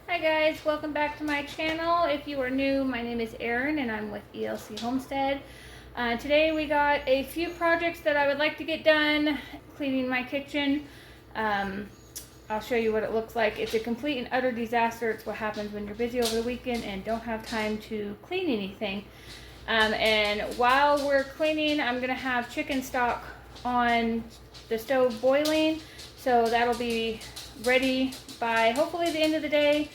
Hi guys, welcome back to my channel. If you are new, my name is Erin and I'm with e.l.c. Homestead. Today we got a few projects that I would like to get done, cleaning my kitchen. I'll show you what it looks like. It's a complete and utter disaster. It's what happens when you're busy over the weekend and don't have time to clean anything. And while we're cleaning, I'm gonna have chicken stock on the stove boiling, so that'll be ready by hopefully the end of the day,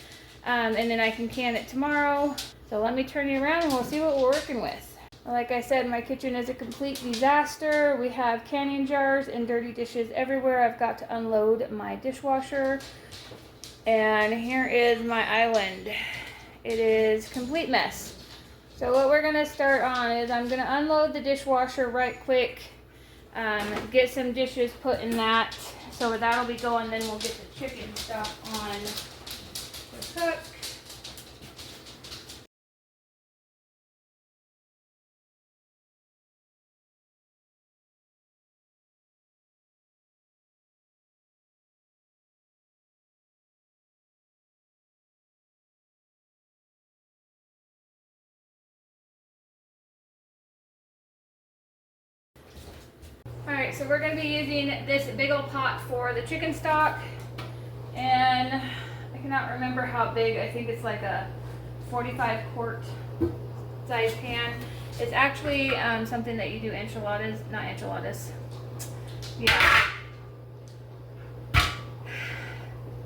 and then I can can it tomorrow. So let me turn you around and we'll see what we're working with. Like I said, my kitchen is a complete disaster. We have canning jars and dirty dishes everywhere. I've got to unload my dishwasher, and here is my island. It is a complete mess. So what we're gonna start on is I'm gonna unload the dishwasher right quick, get some dishes put in that. So that'll be going, then we'll get the chicken stock on the cook. Alright, so we're going to be using this big old pot for the chicken stock, and I cannot remember how big. I think it's like a 45 quart size pan. It's actually something that you do enchiladas, not enchiladas. Yeah.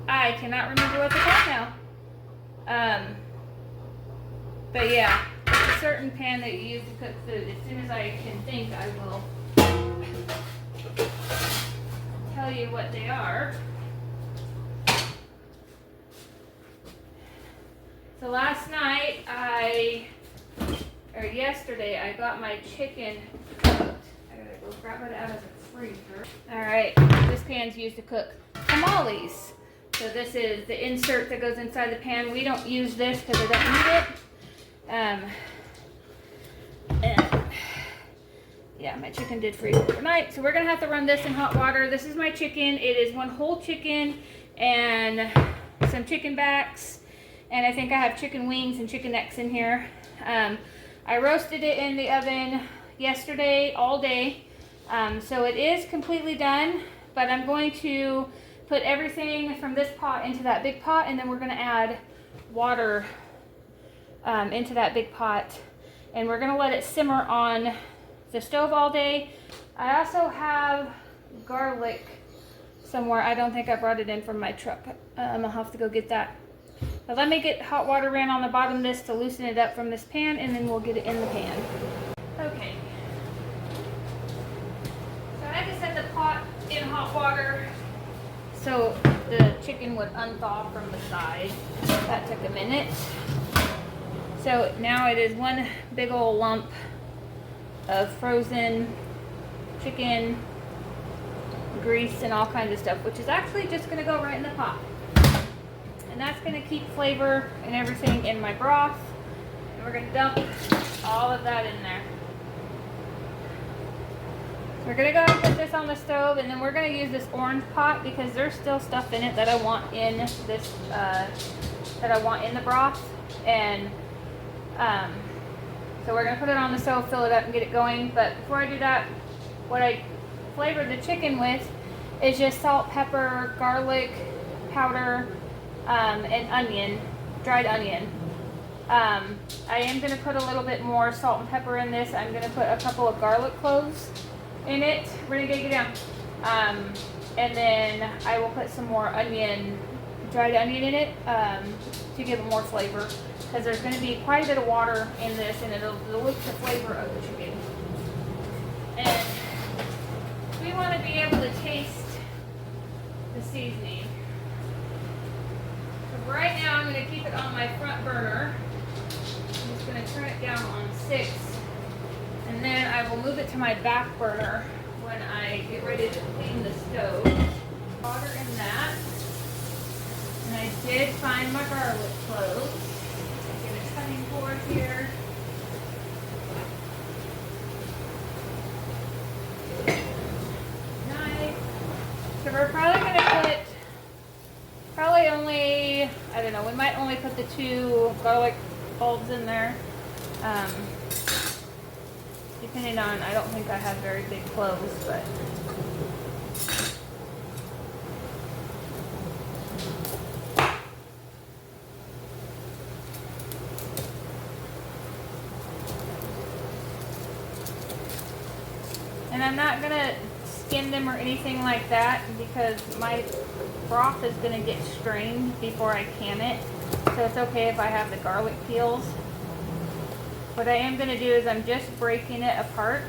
I cannot remember what they're called now. But yeah, it's a certain pan that you use to cook food. As soon as I can think, I will tell you what they are. So last night yesterday I got my chicken cooked. I gotta go grab it out of the freezer. Alright, this pan's used to cook tamales. So this is the insert that goes inside the pan. We don't use this because I don't need it. And yeah, my chicken did freeze overnight, so we're gonna have to run this in hot water. This is my chicken. It is one whole chicken and some chicken backs, and I think I have chicken wings and chicken necks in here. I roasted it in the oven yesterday all day, so it is completely done, but I'm going to put everything from this pot into that big pot, and then we're gonna add water into that big pot, and we're gonna let it simmer on the stove all day. I also have garlic somewhere. I don't think I brought it in from my truck. I'll have to go get that. But let me get hot water ran on the bottom of this to loosen it up from this pan, and then we'll get it in the pan. Okay. So I had to set the pot in hot water so the chicken would unthaw from the side. That took a minute. So now it is one big old lump of frozen chicken grease and all kinds of stuff, which is actually just going to go right in the pot, and that's going to keep flavor and everything in my broth, and we're going to dump all of that in there. So we're going to go and put this on the stove, and then we're going to use this orange pot because there's still stuff in it that I want in this in the broth, and so we're going to put it on the stove, fill it up, and get it going. But before I do that, what I flavored the chicken with is just salt, pepper, garlic powder, and onion, dried onion. I am going to put a little bit more salt and pepper in this. I'm going to put a couple of garlic cloves in it. Renegade, get down. And then I will put some more onion, dried onion in it to give it more flavor, because there's going to be quite a bit of water in this, and it'll dilute the flavor of the chicken. And we want to be able to taste the seasoning. So right now I'm going to keep it on my front burner. I'm just going to turn it down on 6, and then I will move it to my back burner when I get ready to clean the stove. Water in that. And I did find my garlic cloves. Cutting board here. Nice. So we're probably going to put only, I don't know, we might only put the 2 garlic bulbs in there. Depending on, I don't think I have very big cloves, but and I'm not gonna skin them or anything like that because my broth is gonna get strained before I can it. So it's okay if I have the garlic peels. What I am gonna do is I'm just breaking it apart.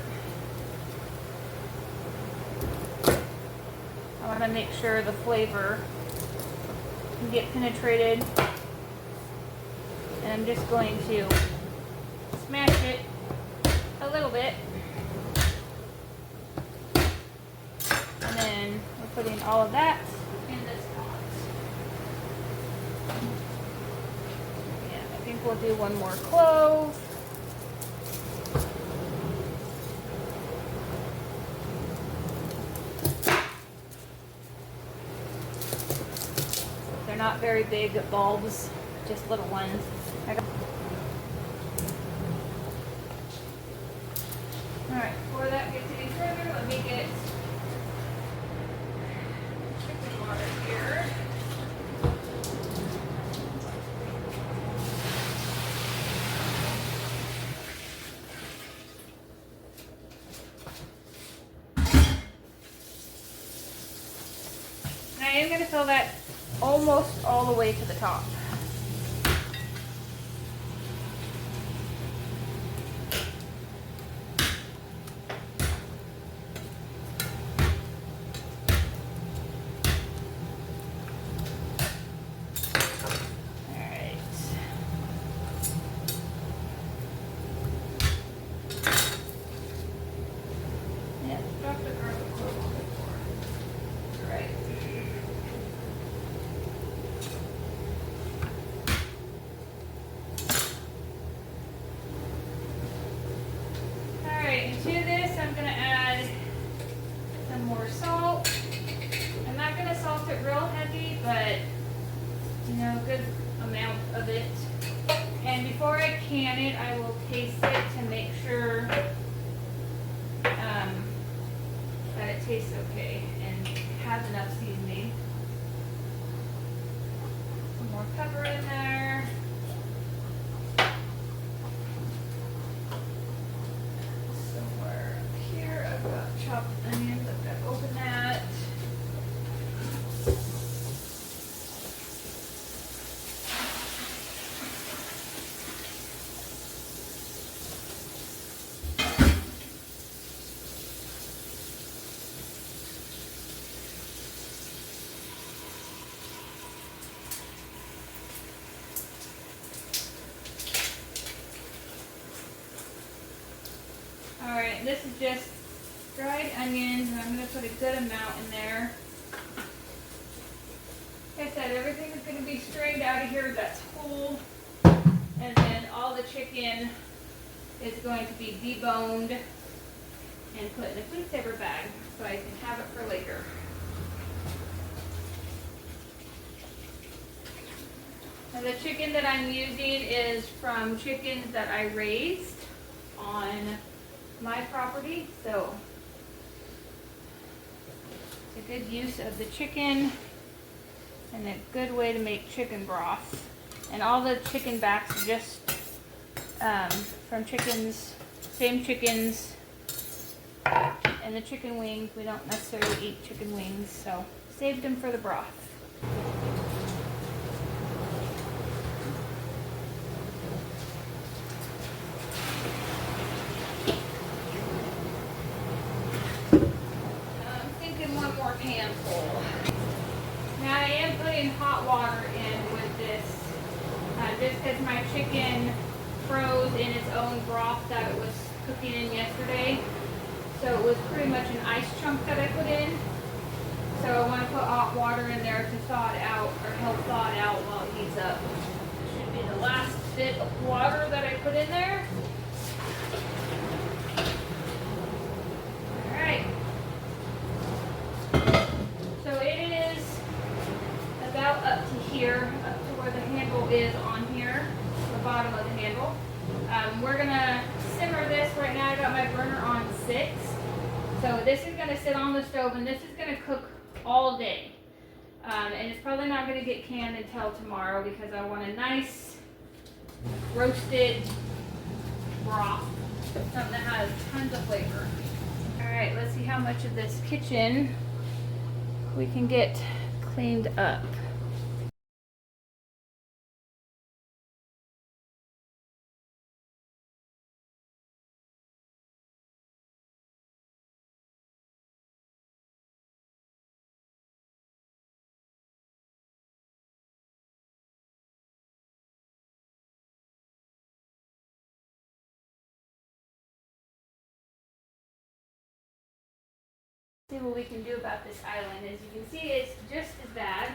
I wanna make sure the flavor can get penetrated. And I'm just going to smash it a little bit. And then we're putting all of that in this pot. Yeah, I think we'll do 1 more clove. They're not very big bulbs, just little ones. Alright, before that gets any further, let me get chicken water here. And I am going to fill that almost all the way to the top. To this, I'm going to add some more salt. I'm not going to salt it real heavy, but a good amount of it. And before I can it, I will taste it to make sure that it tastes okay and has enough seasoning. Some more pepper in there. Chopped onions, I've got to open that. Alright, this is just dried onions, and I'm going to put a good amount in there. Like I said, everything is going to be strained out of here that's whole, and then all the chicken is going to be deboned and put in a food saver bag so I can have it for later. Now the chicken that I'm using is from chickens that I raised on my property, so a good use of the chicken and a good way to make chicken broth. And all the chicken backs are just from chickens, same chickens. And the chicken wings, we don't necessarily eat chicken wings, so saved them for the broth. Handful. Now I am putting hot water in with this just because my chicken froze in its own broth that it was cooking in yesterday. So it was pretty much an ice chunk that I put in. So I want to put hot water in there to thaw it out or help thaw it out while it heats up. This should be the last bit of water that I put in there. Alright. So it is about up to here, up to where the handle is on here, the bottom of the handle. We're gonna simmer this. Right now I got my burner on 6. So this is gonna sit on the stove and this is gonna cook all day. And it's probably not gonna get canned until tomorrow because I want a nice roasted broth. Something that has tons of flavor. Alright, let's see how much of this kitchen we can get cleaned up. See what we can do about this island. As you can see, it's just as bad.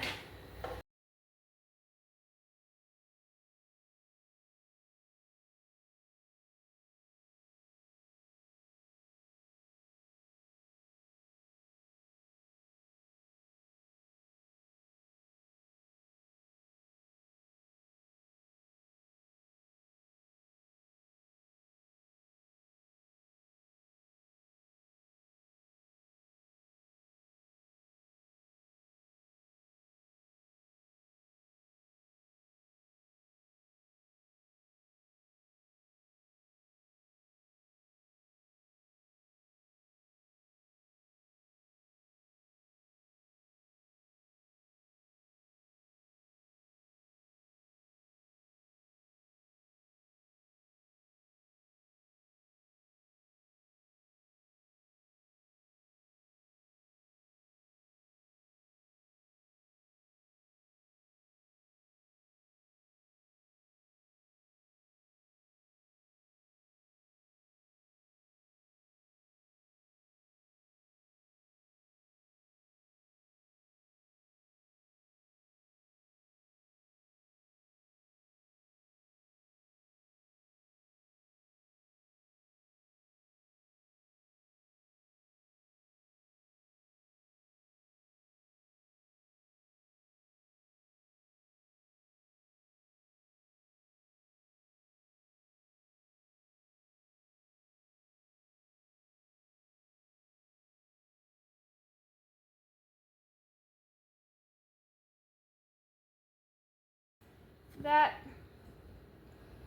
That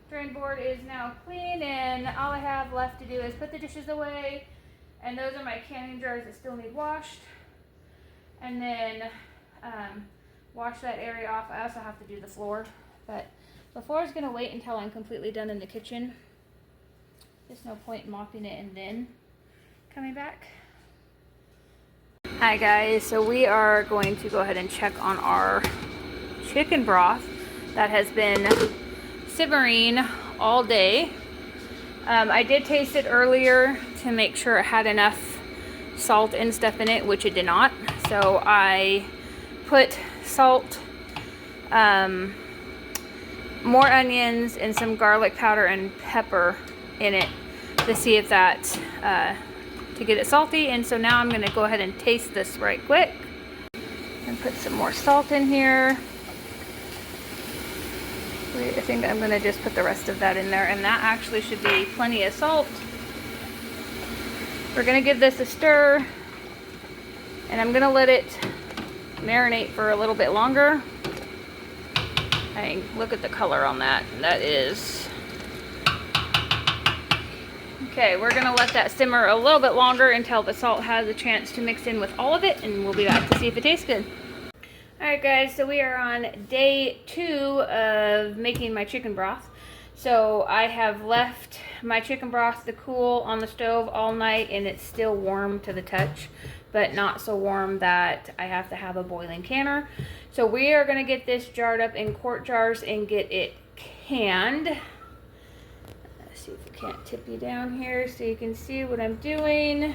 drain board is now clean and all I have left to do is put the dishes away, and those are my canning jars that still need washed, and then wash that area off. I also have to do the floor, but the floor is going to wait until I'm completely done in the kitchen. There's no point in mopping it and then coming back. Hi guys, so we are going to go ahead and check on our chicken broth that has been simmering all day. I did taste it earlier to make sure it had enough salt and stuff in it, which it did not. So I put salt, more onions, and some garlic powder and pepper in it to see if that, to get it salty. And so now I'm gonna go ahead and taste this right quick and put some more salt in here. I think I'm going to just put the rest of that in there, and that actually should be plenty of salt. We're going to give this a stir, and I'm going to let it marinate for a little bit longer. Hey, look at the color on that. That is... Okay, we're going to let that simmer a little bit longer until the salt has a chance to mix in with all of it, and we'll be back to see if it tastes good. Alright guys, so we are on day 2 of making my chicken broth. So I have left my chicken broth to cool on the stove all night, and it's still warm to the touch, but not so warm that I have to have a boiling canner. So we are going to get this jarred up in quart jars and get it canned. Let's see if I can't tip you down here so you can see what I'm doing.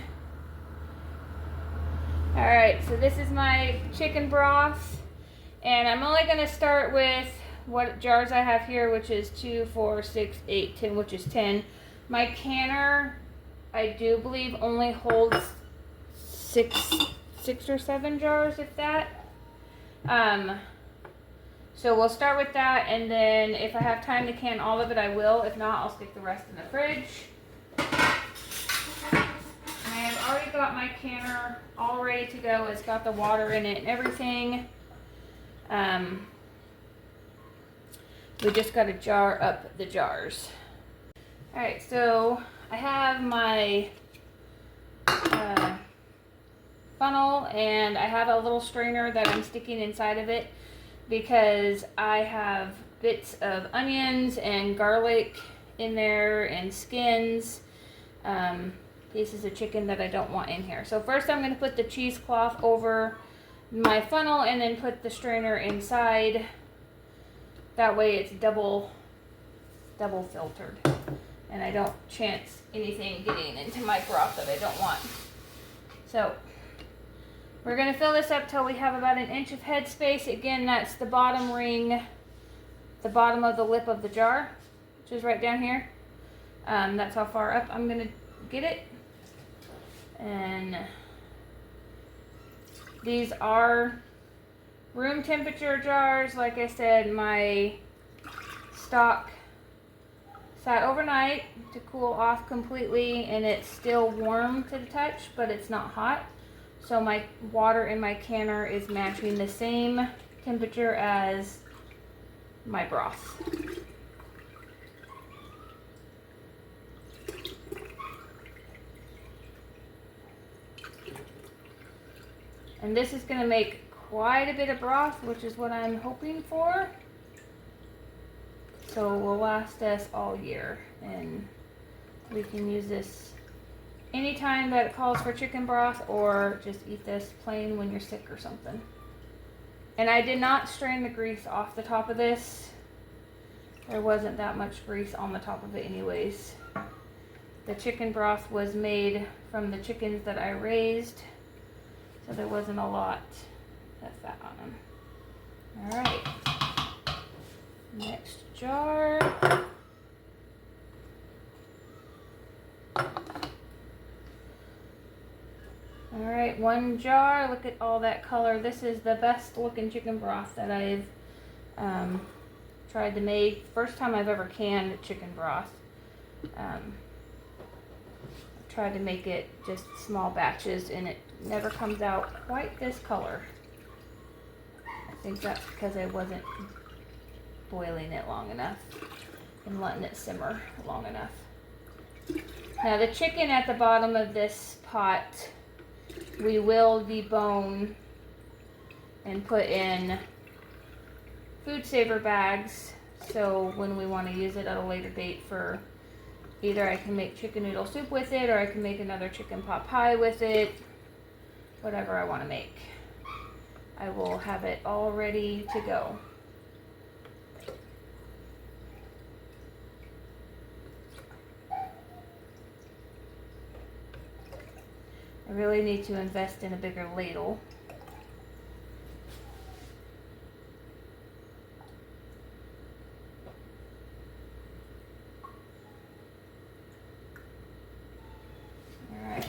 Alright, so this is my chicken broth, and I'm only going to start with what jars I have here, which is 2, 4, 6, 8, 10, which is 10. My canner, I do believe, only holds 6 or 7 jars, if that. So we'll start with that, and then if I have time to can all of it, I will. If not, I'll stick the rest in the fridge. I have already got my canner all ready to go. It's got the water in it and everything. We just got to jar up the jars. All right, so I have my funnel, and I have a little strainer that I'm sticking inside of it because I have bits of onions and garlic in there and skins, pieces of chicken that I don't want in here. So first I'm going to put the cheesecloth over my funnel and then put the strainer inside. That way it's double filtered, and I don't chance anything getting into my broth that I don't want. So we're going to fill this up till we have about an inch of head space. Again, that's the bottom ring, the bottom of the lip of the jar, which is right down here. That's how far up I'm going to get it. And these are room temperature jars. Like I said, my stock sat overnight to cool off completely, and it's still warm to the touch, but it's not hot. So my water in my canner is matching the same temperature as my broth. And this is going to make quite a bit of broth, which is what I'm hoping for. So it will last us all year, and we can use this anytime that it calls for chicken broth, or just eat this plain when you're sick or something. And I did not strain the grease off the top of this. There wasn't that much grease on the top of it anyways. The chicken broth was made from the chickens that I raised, so there wasn't a lot of fat on them. All right, next jar. All right, one jar. Look at all that color. This is the best looking chicken broth that I've tried to make. First time I've ever canned chicken broth. I've tried to make it just small batches, and it never comes out quite this color. I think that's because I wasn't boiling it long enough and letting it simmer long enough. Now the chicken at the bottom of this pot, we will debone and put in food saver bags, so when we want to use it at a later date, for either I can make chicken noodle soup with it, or I can make another chicken pot pie with it, whatever I want to make. I will have it all ready to go. I really need to invest in a bigger ladle. All right.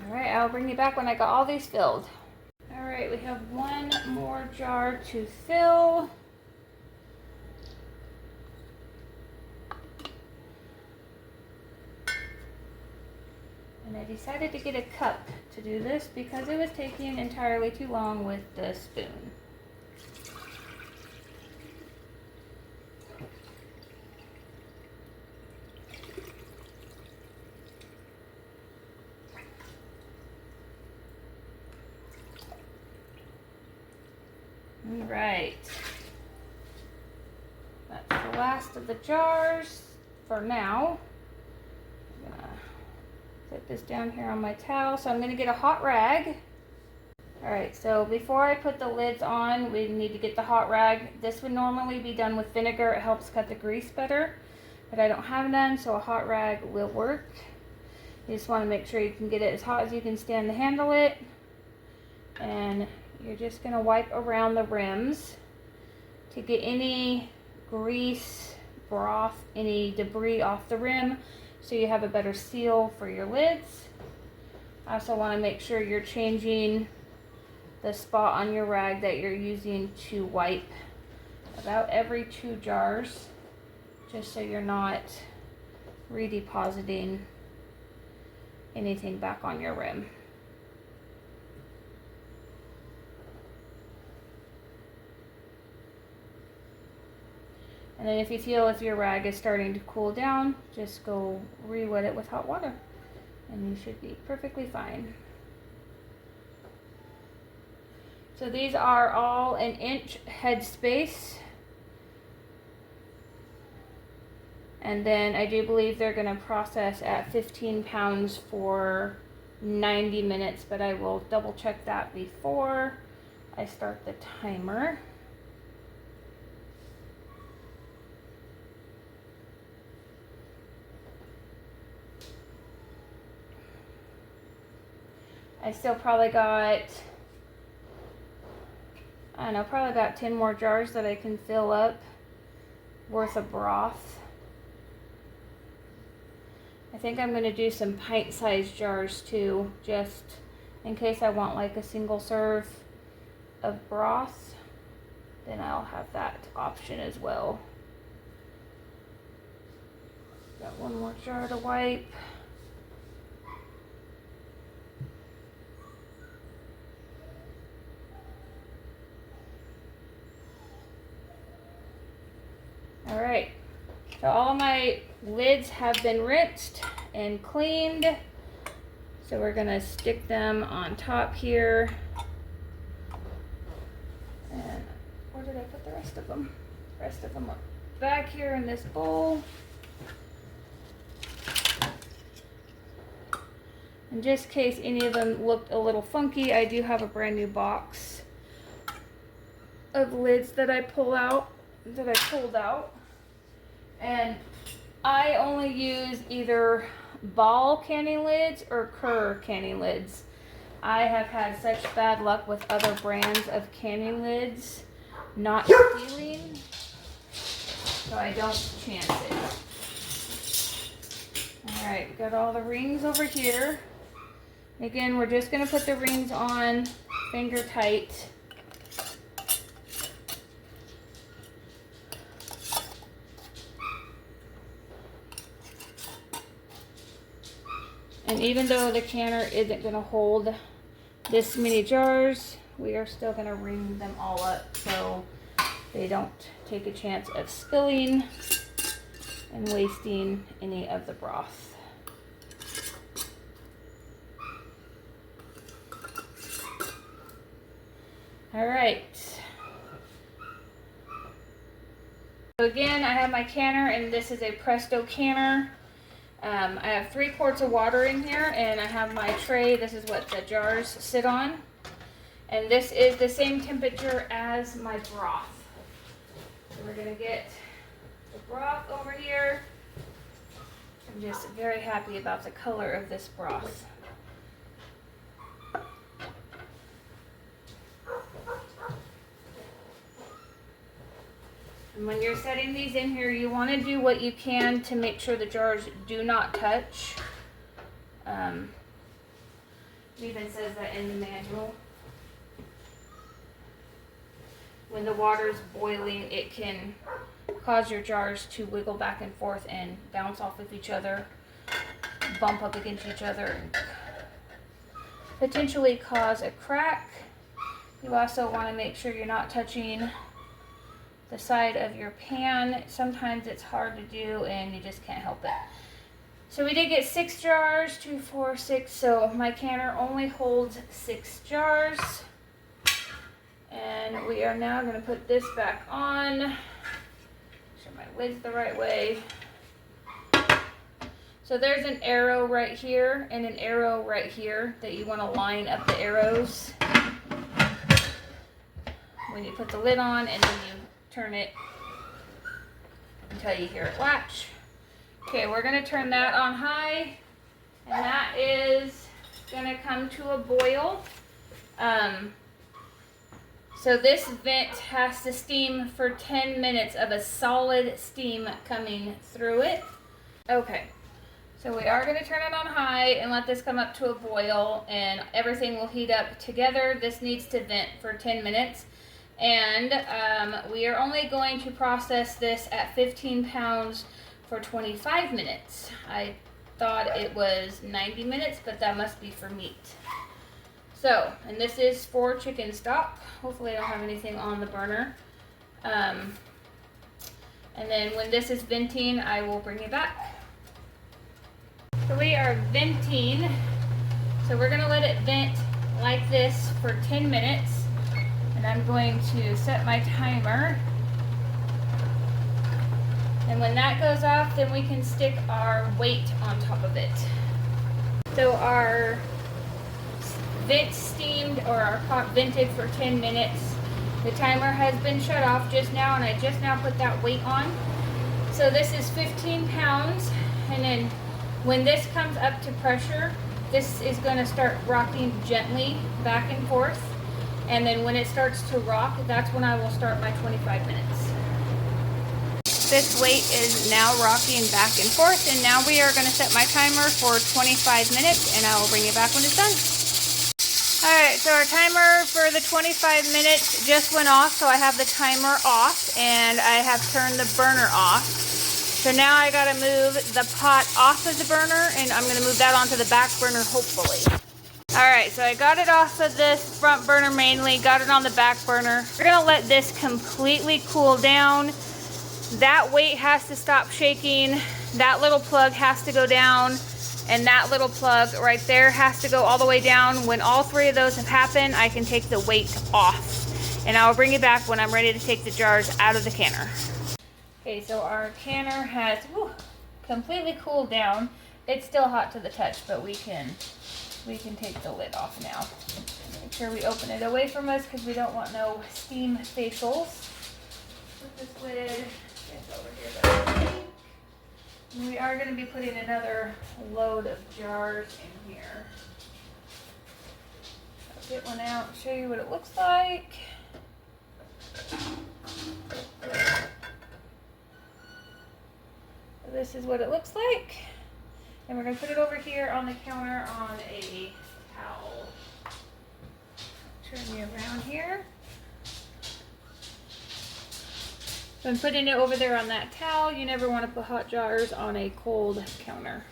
Alright, I'll bring you back when I got all these filled. Alright, we have one more jar to fill. And I decided to get a cup to do this because it was taking entirely too long with the spoon. Right, that's the last of the jars for now. I'm gonna put this down here on my towel. So I'm gonna get a hot rag. All right, so before I put the lids on, we need to get the hot rag. This would normally be done with vinegar. It helps cut the grease better. but I don't have none, so a hot rag will work. You just want to make sure you can get it as hot as you can stand to handle it. And you're just going to wipe around the rims to get any grease, broth, any debris off the rim so you have a better seal for your lids. I also want to make sure you're changing the spot on your rag that you're using to wipe about every 2 jars, just so you're not redepositing anything back on your rim. And then if you feel if your rag is starting to cool down, just go re-wet it with hot water and you should be perfectly fine. So these are all 1 inch headspace. And then I do believe they're going to process at 15 pounds for 90 minutes, but I will double check that before I start the timer. I still probably got, I don't know, probably got 10 more jars that I can fill up worth of broth. I think I'm going to do some pint-sized jars too, just in case I want like a single serve of broth. Then I'll have that option as well. Got 1 more jar to wipe. All right, so all my lids have been rinsed and cleaned. So we're gonna stick them on top here. And where did I put the rest of them? The rest of them are back here in this bowl. And just in case any of them looked a little funky, I do have a brand new box of lids that I pulled out. And I only use either ball canning lids or Kerr canning lids. I have had such bad luck with other brands of canning lids not sealing, so I don't chance it. Alright, got all the rings over here. Again, we're just going to put the rings on finger tight. And even though the canner isn't going to hold this many jars, we are still going to ring them all up so they don't take a chance of spilling and wasting any of the broth. All right. So again, I have my canner, and this is a Presto canner. I have 3 quarts of water in here, and I have my tray. This is what the jars sit on. And this is the same temperature as my broth. So we're going to get the broth over here. I'm just very happy about the color of this broth. And when you're setting these in here, you want to do what you can to make sure the jars do not touch. It even says that in the manual. When the water's boiling, it can cause your jars to wiggle back and forth and bounce off of each other, bump up against each other, and potentially cause a crack. You also want to make sure you're not touching the side of your pan. Sometimes it's hard to do and you just can't help it. So we did get 6 jars, 2, 4, 6. So my canner only holds 6 jars. And we are now going to put this back on. Make sure my lid's the right way. So there's an arrow right here and an arrow right here that you want to line up the arrows when you put the lid on, and then you turn it until you hear it latch. Okay, we're gonna turn that on high, and that is gonna come to a boil. So this vent has to steam for 10 minutes of a solid steam coming through it. Okay, so we are gonna turn it on high and let this come up to a boil, and everything will heat up together. This needs to vent for 10 minutes. And we are only going to process this at 15 pounds for 25 minutes. I thought it was 90 minutes, but that must be for meat. So, and this is for chicken stock. Hopefully I don't have anything on the burner. And then when this is venting, I will bring it back. So we are venting. So we're gonna let it vent like this for 10 minutes. And I'm going to set my timer. And when that goes off, then we can stick our weight on top of it. So our vent steamed, or our pot vented for 10 minutes. The timer has been shut off just now, and I just now put that weight on. So this is 15 pounds. And then when this comes up to pressure, this is going to start rocking gently back and forth. And then when it starts to rock, that's when I will start my 25 minutes. This weight is now rocking back and forth, and now we are going to set my timer for 25 minutes, and I will bring it back when it's done. Alright, so our timer for the 25 minutes just went off, so I have the timer off, and I have turned the burner off. So now I got to move the pot off of the burner, and I'm going to move that onto the back burner, hopefully. Alright, so I got it off of this front burner mainly, got it on the back burner. We're going to let this completely cool down. That weight has to stop shaking. That little plug has to go down. And that little plug right there has to go all the way down. When all three of those have happened, I can take the weight off. And I'll bring it back when I'm ready to take the jars out of the canner. Okay, so our canner has completely cooled down. It's still hot to the touch, but we can take the lid off now. Make sure we open it away from us because we don't want no steam facials. Put this lid over here. And we are going to be putting another load of jars in here. I'll get one out and show you what it looks like. So this is what it looks like. And we're going to put it over here on the counter on a towel. Turn you around here. So I'm putting it over there on that towel. You never want to put hot jars on a cold counter.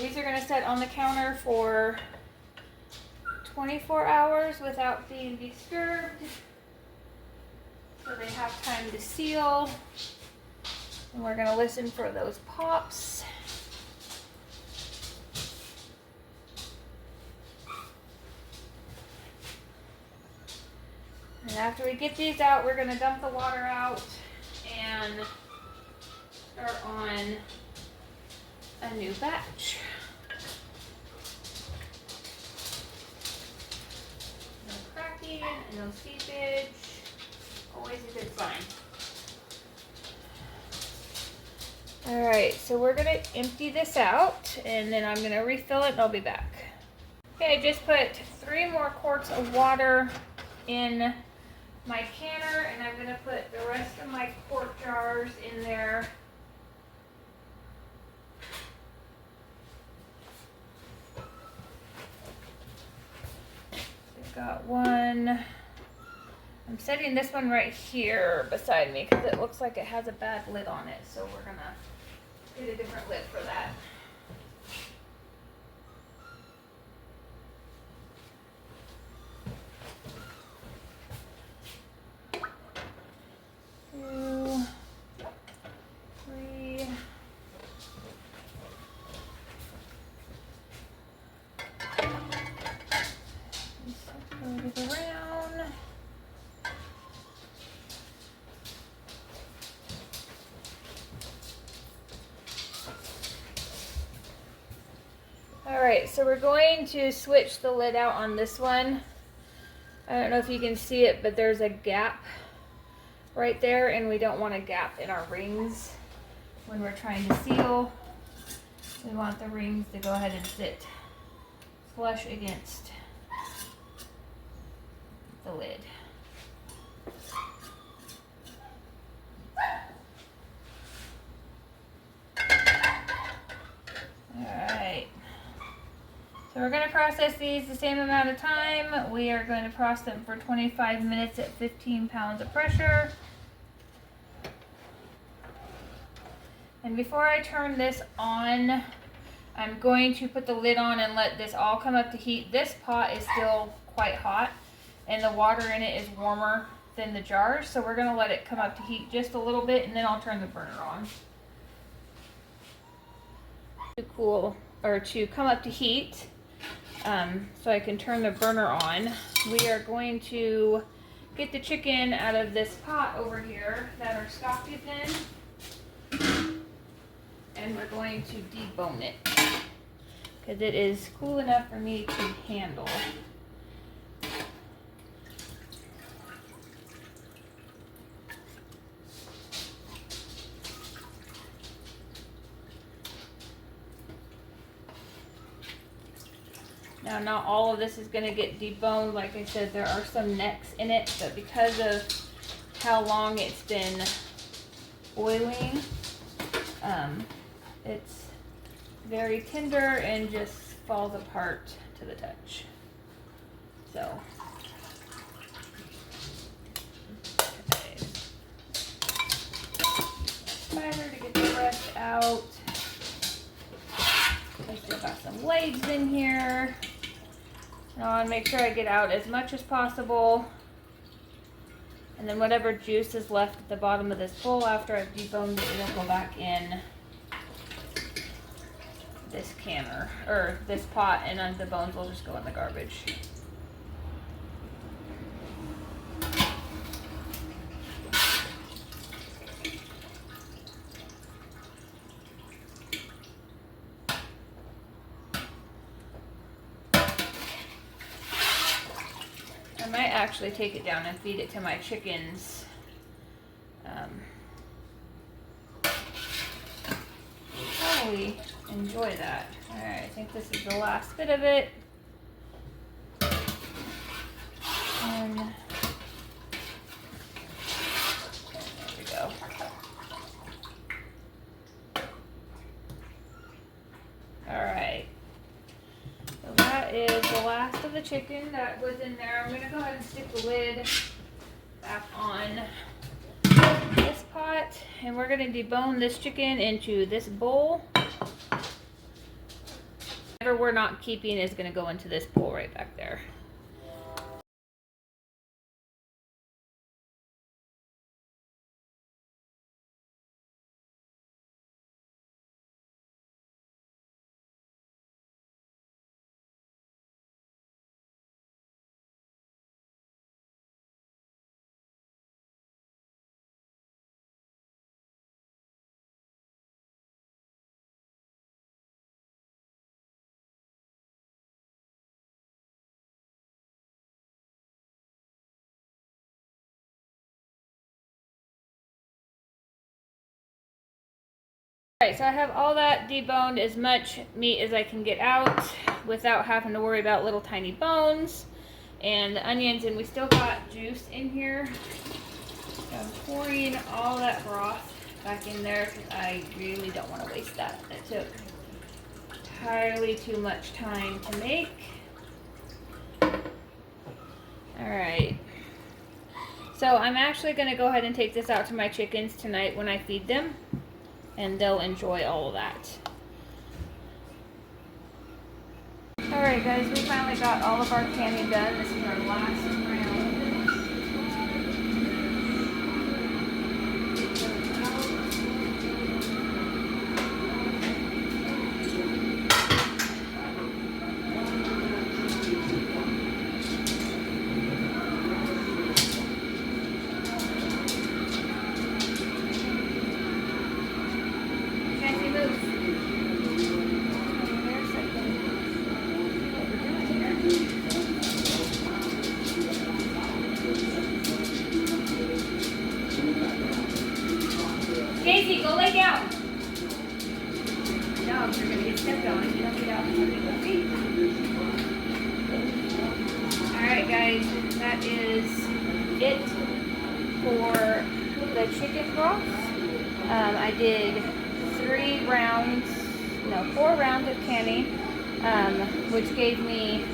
These are going to set on the counter for 24 hours without being disturbed. So they have time to seal. And we're going to listen for those pops. And after we get these out, we're going to dump the water out and start on a new batch. No cracking, no seepage. Always a good sign. Alright, so we're going to empty this out, and then I'm going to refill it and I'll be back. Okay, I just put 3 more quarts of water in my canner, and I'm going to put the rest of my quart jars in there. We've got one. I'm setting this one right here beside me because it looks like it has a bad lid on it, so we're going to get a different lid for that. Alright, so we're going to switch the lid out on this one. I don't know if you can see it, but there's a gap right there, and we don't want a gap in our rings when we're trying to seal. We want the rings to go ahead and sit flush against the lid. Alright, so we're going to process these the same amount of time. We are going to process them for 25 minutes at 15 pounds of pressure. And before I turn this on, I'm going to put the lid on and let this all come up to heat. This pot is still quite hot, and the water in it is warmer than the jars, so we're going to let it come up to heat just a little bit, and then I'll turn the burner on. To cool, or to come up to heat, so I can turn the burner on, we are going to get the chicken out of this pot over here that our stock is in, and we're going to debone it because it is cool enough for me to handle. Now, not all of this is going to get deboned. Like I said, there are some necks in it, but because of how long it's been boiling, it's very tender and just falls apart to the touch. So, okay. Spider to get the rest out. I still got some legs in here. Now I want to make sure I get out as much as possible. And then whatever juice is left at the bottom of this bowl after I've deboned it, it'll go back in this canner, or this pot, and then the bones will just go in the garbage. I might actually take it down and feed it to my chickens. Probably enjoy that. Alright, I think this is the last bit of it. And there we go. Alright. So that is the last of the chicken that was in there. I'm going to go ahead and stick the lid back on this pot, and we're going to debone this chicken into this bowl. Whatever we're not keeping is going to go into this bowl right back there. Alright, so I have all that deboned, as much meat as I can get out without having to worry about little tiny bones and the onions, and we still got juice in here. So I'm pouring all that broth back in there because I really don't want to waste that. It took entirely too much time to make. Alright, so I'm actually going to go ahead and take this out to my chickens tonight when I feed them, and they'll enjoy all of that. Alright guys, we finally got all of our canning done. This is our last round. Daisy, go lay down. Dogs are gonna get stepped on if you don't get out underneath the feet. Alright guys, that is it for the chicken broth. I did 4 rounds of canning, which gave me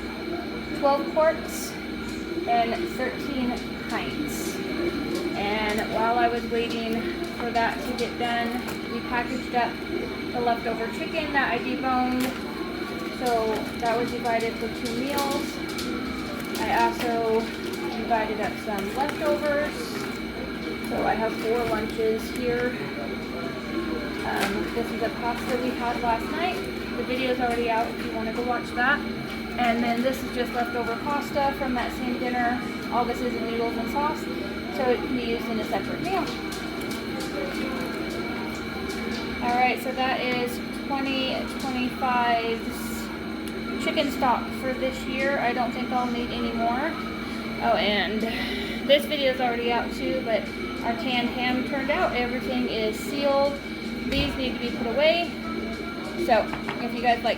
12 quarts and 13 pints. And while I was waiting for that to get done, we packaged up the leftover chicken that I deboned. So that was divided for 2 meals. I also divided up some leftovers. So I have 4 lunches here. This is a pasta we had last night. The video is already out if you want to go watch that. And then this is just leftover pasta from that same dinner. All this is noodles and sauce, so it can be used in a separate meal. Alright, so that is 2025's chicken stock for this year. I don't think I'll need any more. Oh, and this video is already out too, but our canned ham turned out. Everything is sealed. These need to be put away. So if you guys like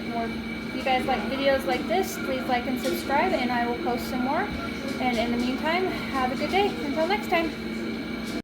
videos like this, please like and subscribe, and I will post some more. And in the meantime, have a good day. Until next time.